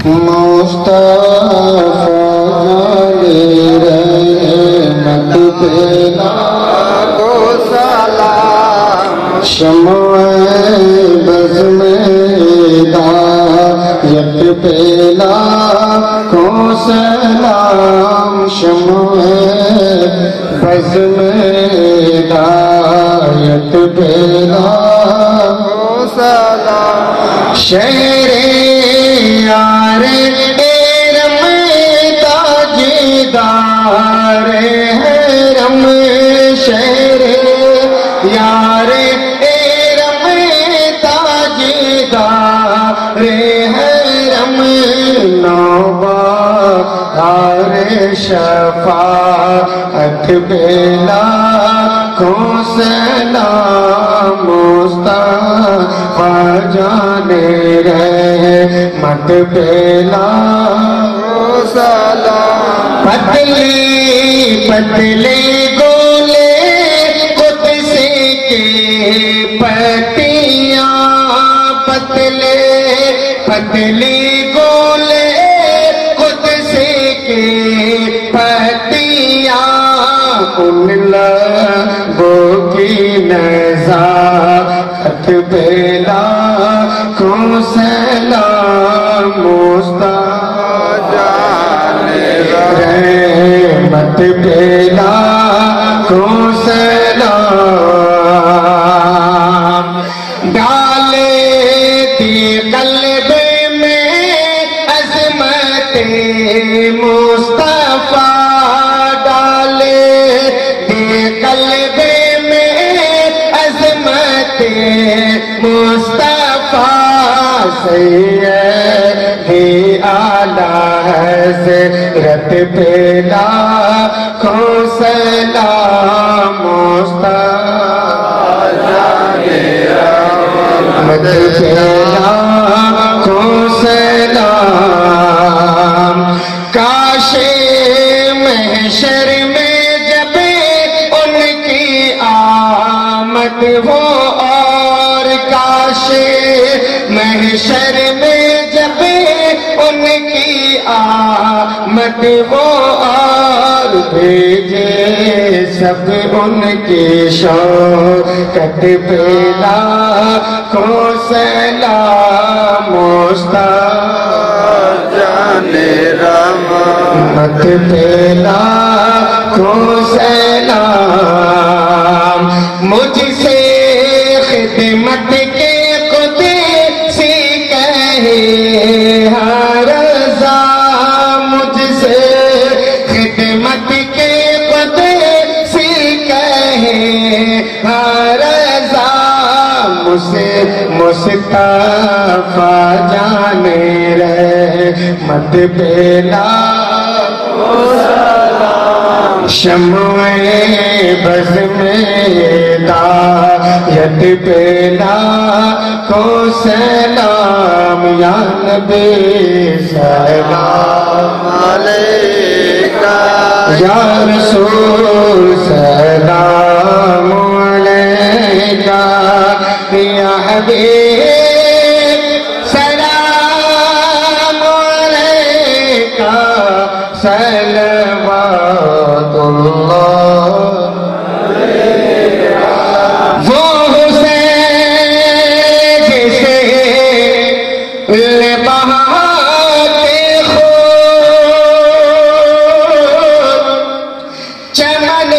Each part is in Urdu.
مصطفیٰ رحمت پہ لاکھوں سلام شمع بز میں ہدایت پہ لاکھوں سلام شمع بز میں ہدایت پہ لاکھوں سلام شہر یار ایرم تاجدار حرم شہر یار ایرم تاجدار حرم نوبہار شفاعت پہ لاکھوں سلام مصطفیٰ جان رحمت پہ لاکھوں سلام پتلے پتلے گولے قدس کے پتیاں پتلے پتلے گولے قدس کے پتیاں ان لبوں کی نزاکت پہ لاکھوں سلام مصطفیٰ جان رحمت پہ لاکھوں سلام ڈالے دی قلب میں عظمت مصطفیٰ ڈالے دی قلب میں عظمت مصطفیٰ سیدی اعلیٰ حضرت پہ لاکھوں سلام مصطفیٰ جان رحمت پہ لاکھوں سلام کاش محشر میں جب ان کی آمد ہو اور کاش محشر میں جب ان کی آمد ہو اور بھیجے سب ان کی شوکت پہ لاکھوں سلام مصطفیٰ جان رحمت پہ لاکھوں سلام مجھ سے خدمت کے قدسی کہے ہر رضا مجھ سے خدمت کے قدسی کہے ہر رضا مصطفیٰ جان رحمت پہ لاکھوں سلام شمع بز میں ہدایت پہ لاکھوں سلام یا نبی سلام علیکہ یا رسول سلام علیکہ یا حبیب سلام علیکہ صلوات اللہ وہ حسین جسے بہاتے خود چمن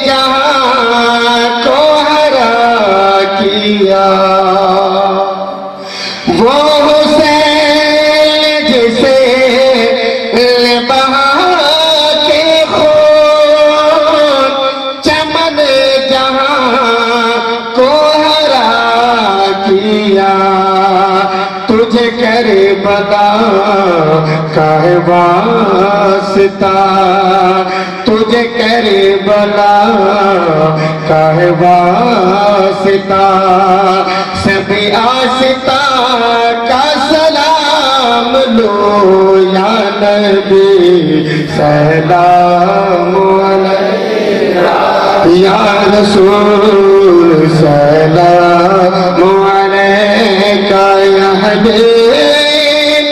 جہاں کو ہرا کیا وہ حسین جسے بہاتے خود چمن جہاں کو ہرا کیا تجھے کربلا کا واسطہ تجھے کربلا کا واسطہ سبھی آستا کا سلام لو یا نبی سلام علیکہ یا رسول سلام علیکہ یا حبیب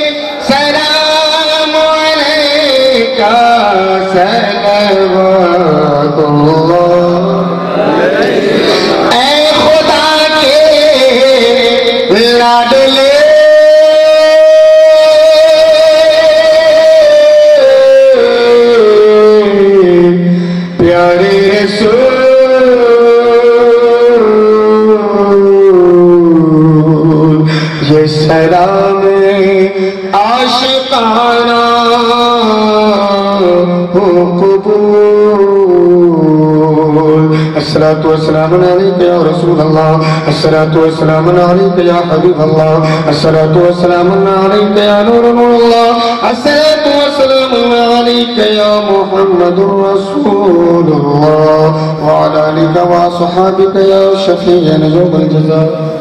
سلام کا صلوات اے خدا کے لاڈلے پیارے رسول یہ سلام عاشقانہ قبول الصلاة والسلام علیک یا رسول اللہ الصلاة والسلام علیک یا حبیب اللہ الصلاة والسلام علیک یا نور اللہ الصلاة والسلام علیک یا محمد رسول اللہ وعلى آلک وصحابک یا شفیع یوم الجزاء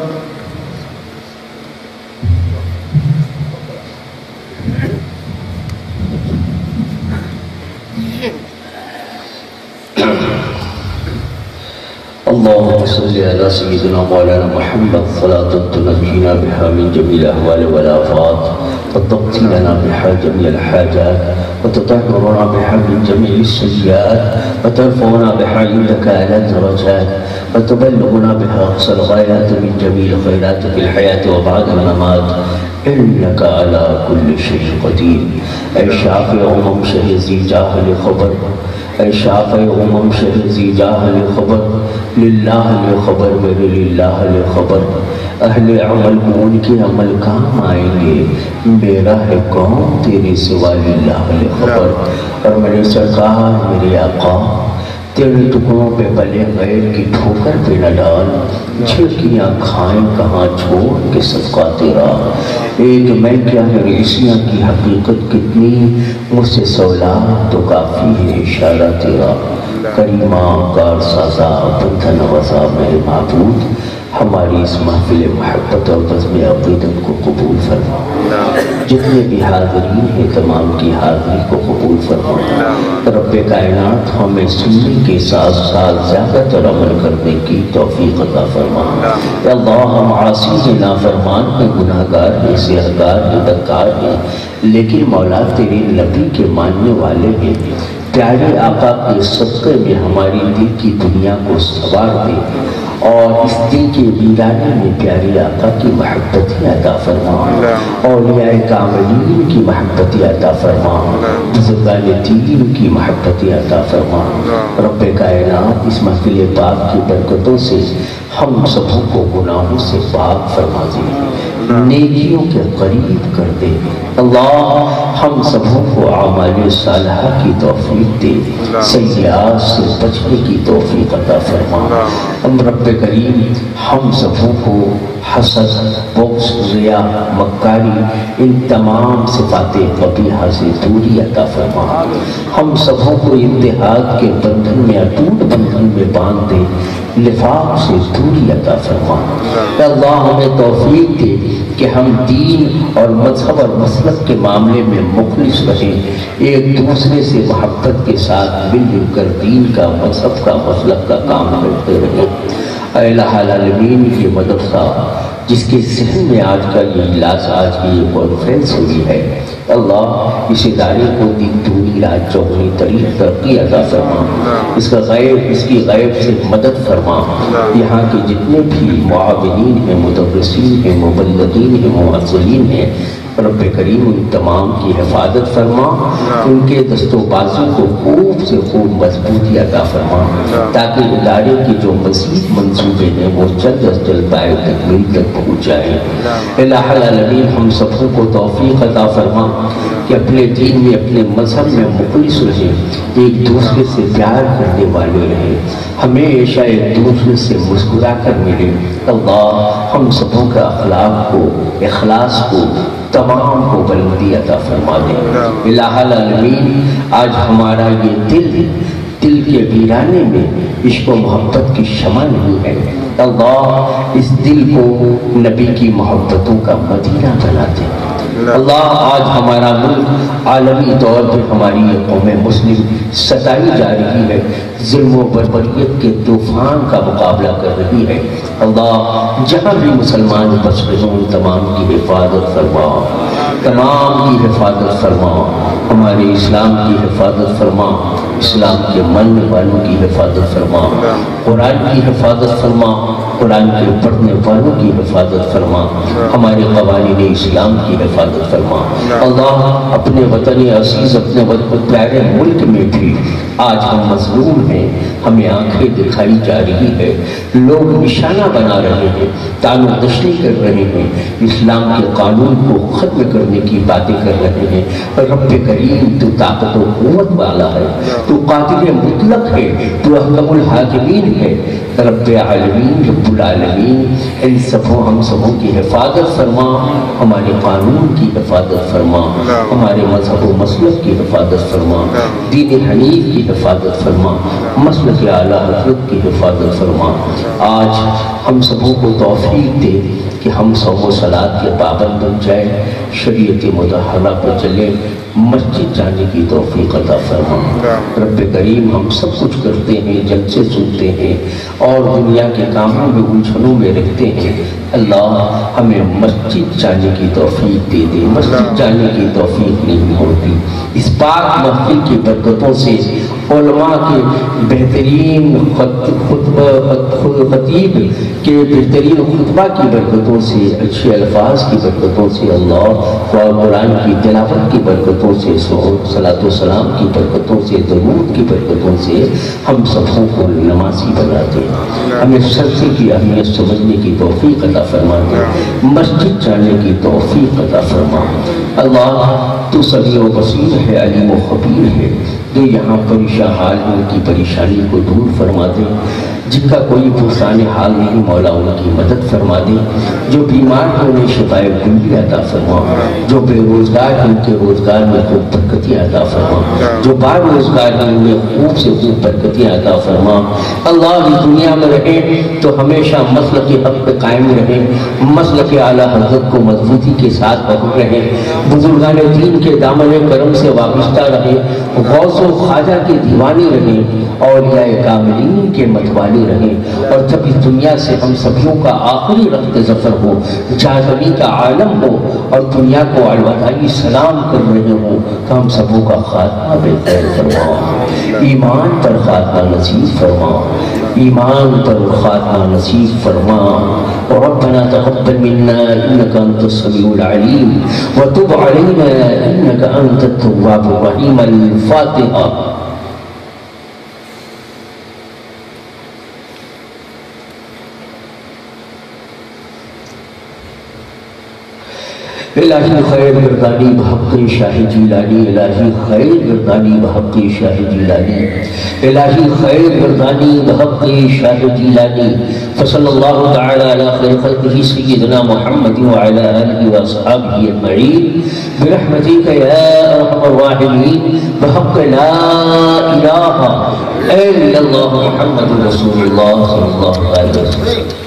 اللهم صل على سيدنا مولانا محمد صلاة تنجينا بها من جميع الأهوال والآفات وتقضي لنا بها جميع الحاجات وتطهرنا بها من جميع السيئات وترفعنا بها عندك أعلى الدرجات وتبلغنا بها أقصى الغايات من جميع الخيرات في الحياة وبعد الممات إنك على كل شيء قدير أي شافع شهزي جاهل خبر اے شافع امم شہزی جاہل خبر للہ خبر میرے للہ خبر اہل عمل کو ان کے عمل کام آئیں گے میرا ہے کون تیرے سوا للہ خبر اور میرے سرکار میرے آقا تیرے ٹکڑوں پہ پلے غیر کی ٹھوکر پہ نہ ڈال چھڑکیاں کھائیں کہاں چھوڑ کے صدقہ تیرا ایک میں کیا ہے ریسیاں کی حقیقت کتنی مجھ سے سولاد تو کافی ہے اشارہ تیرا کریمہ کار سازا بندہ نوازا میرے معبود ہماری اس محفل محبت اور بزم عقیدت کو قبول فرما جتنے بھی حاضرین ہیں تمام کی حاضری کو قبول فرما رب کائنات ہمیں سننے کے ساتھ ساتھ زیادہ تر عمل کرنے کی توفیق عطا فرما یا اللہ ہم عاصی ہیں نافرمان ہیں گناہگار ہیں سیاہگار ہیں بدکار ہیں لیکن مولا تیرے نبی کے ماننے والے ہیں پیارے آقا کے صدقے میں ہماری دل کی دنیا کو سنوار دے اور اس دل کے ویرانے میں پیارے آقا کی محبت عطا فرما اولیاء کاملین کی محبت عطا فرما بزرگان دین کی محبت عطا فرما رب کائنات اس محفل پاک کی برکتوں سے ہم سبوں کو گناہوں سے پاک فرما دے نیکیوں کے قریب کر دے اللہ ہم سبوں کو اعمال صالحہ کی توفیق دے سیئات سے بچنے کی توفیق عطا فرما رب کریم ہم سبوں کو حسد بغض ریا مکاری ان تمام صفات قبیحہ سے دوری عطا فرما ہم سبوں کو اتحاد کے بندھن میں اٹوٹ بندھن میں باندھ دے نفاق سے دوری عطا فرما اللہ ہمیں توفیق دے کہ ہم دین اور مذہب اور مسلک کے معاملے میں مخلص رہیں ایک دوسرے سے محبت کے ساتھ مل جل کر دین کا مذہب کا مسلک کا کام کرتے رہیں اے الہ العالمین یہ مدرسہ جس کے ذہن میں آج کا یہ اجلاس آج کی یہ کانفرنس ہوئی ہے اللہ اس ادارے کو دن دونی رات چوگنی طریق ترقی عطا فرما اس کی غیب سے مدد فرما یہاں کے جتنے بھی معاونین ہیں مدرسین ہیں مبلغین ہیں مواصلین ہیں رب کریم ان تمام کی حفاظت فرما ان کے دست و بازو کو خوب سے خوب مضبوطی عطا فرما تاکہ ادارے کی جو مزید منصوبے ہیں وہ جلد از جلد پائے تکمیل تک پہنچ جائیں الہ العالمین ہم سبوں کو توفیق عطا فرما کہ اپنے دین میں اپنے مذہب میں مخلص رہیں ایک دوسرے سے پیار کرنے والے رہیں ہمیشہ ایک دوسرے سے مسکرا کر ملے اللہ ہم سبوں کا اخلاق کو اخلاص کو تمام کو بلندی عطا فرما دے الہ العالمین آج ہمارا یہ دل کے ویرانے میں عشق و محبت کی شمع نہیں ہے اللہ اس دل کو نبی کی محبتوں کا مدینہ بنا دے اللہ آج ہمارا ملک عالمی طور پر ہماری یہ قوم مسلم ستائی جا رہی ہے ظلم و بربریت کے طوفان کا مقابلہ کر رہی ہے اللہ جہاں بھی مسلمان بس رہے ان تمام کی حفاظت فرما تمام کی حفاظت فرما، ہمارے اسلام کی حفاظت فرما، اسلام کے ماننے والوں کی حفاظت فرما، قرآن کی حفاظت فرما، قرآن کے پڑھنے والوں کی حفاظت فرما، ہمارے قوانین اسلام کی حفاظت فرما۔ اللہ اپنے وطن عزیز، اپنے پیارے ملک میں بھی آج ہم مظلوم ہیں، ہمیں آنکھیں دکھائی جا رہی ہے، لوگ نشانہ بنا رہے ہیں، طعن و تشنیع کر رہے ہیں، اسلام کے قانون کو ختم کرنے کی باتیں کر رہے ہیں۔ رب کریم تو طاقت و قوت والا ہے، تو قادر مطلق ہے، تو احکم الحاکمین ہے۔ رب عالمین، رب العالمین، ان سبوں ہم سبوں کی حفاظت فرما، ہمارے قانون کی حفاظت فرما، ہمارے مذہب و مسلک کی حفاظت فرما، دین حنیف کی حفاظت فرما، مسلک اعلیٰ حضرت کی حفاظت فرما۔ آج ہم سبوں کو توفیق دے کہ ہم صوم و صلاۃ کے پابند بن جائیں، شریعت مطہرہ پر چلیں، مسجد جانے کی توفیق عطا فرما۔ رب کریم، ہم سب کچھ کرتے ہیں، جلسے سنتے ہیں اور دنیا کے کاموں میں الجھنوں میں رکھتے ہیں، اللہ ہمیں مسجد جانے کی توفیق دے دے۔ مسجد جانے کی توفیق نہیں ہوتی، اس پاک محفل کی برکتوں سے، علماء کے بہترین خطیب کے بہترین خطبہ کی برکتوں سے، اچھے الفاظ کی برکتوں سے، اللہ قرآن کی تلاوت کی برکتوں سے، صلاۃ و سلام کی برکتوں سے، درود کی برکتوں سے ہم سبوں کو نمازی بنا دے، ہمیں سجدے کی اہمیت سمجھنے کی توفیق عطا فرما دے، مسجد جانے کی توفیق عطا فرما۔ اللہ تو سمیع و بصیر ہے، علیم و خبیر ہے، جو یہاں پریشان حال ان کی پریشانی کو دور فرما دے، جن کا کوئی پرسان حال نہیں مولا ان کی مدد فرما دے، جو بیمار ہیں انہیں شفائے کلی عطا فرما، جو بے روزگار ہیں ان کے روزگار میں خوب برکتیں عطا فرما، جو بار روزگار ہیں انہیں خوب سے خوب برکتیں عطا فرما۔ اللہ اس دنیا میں رہے تو ہمیشہ مسلک حق پہ قائم رہے، مسلک اعلیٰ حضرت کو مضبوطی کے ساتھ پکڑ رہے، بزرگان دین کے دامن کرم سے وابستہ رہے، غوث و خواجہ کے دیوانے رہے، اولیاء کاملین کے متوالی رہے، اور جب اس دنیا سے ہم سبھیوں کا آخری رخت ظفر ہو، جہنمی کا عالم ہو اور دنیا کو الوداعی سلام کر رہے ہوں، تو ہم سبوں کا خاتمہ بخیر فرما، ایمان پر خاتمہ نصیب فرما، ایمان پر خاتمہ نصیب فرما۔ ربنا تقبل منا انك انت السميع العليم وتب علينا انك انت التواب الرحيم۔ الفاتحة۔ الہی خیر گردانی بحق شاہ جیلانی، الہی خیر گردانی بحق شاہ جیلانی، الہی خیر گردانی بحق شاہ جیلانی۔ فصلی اللہ تعالی علی خیر خلقہ سیدنا محمد وعلی آلہ واصحابہ اجمعین برحمتک یا ارحم الراحمین بحق لا الہ الا اللہ محمد رسول اللہ صلی اللہ علیہ وسلم۔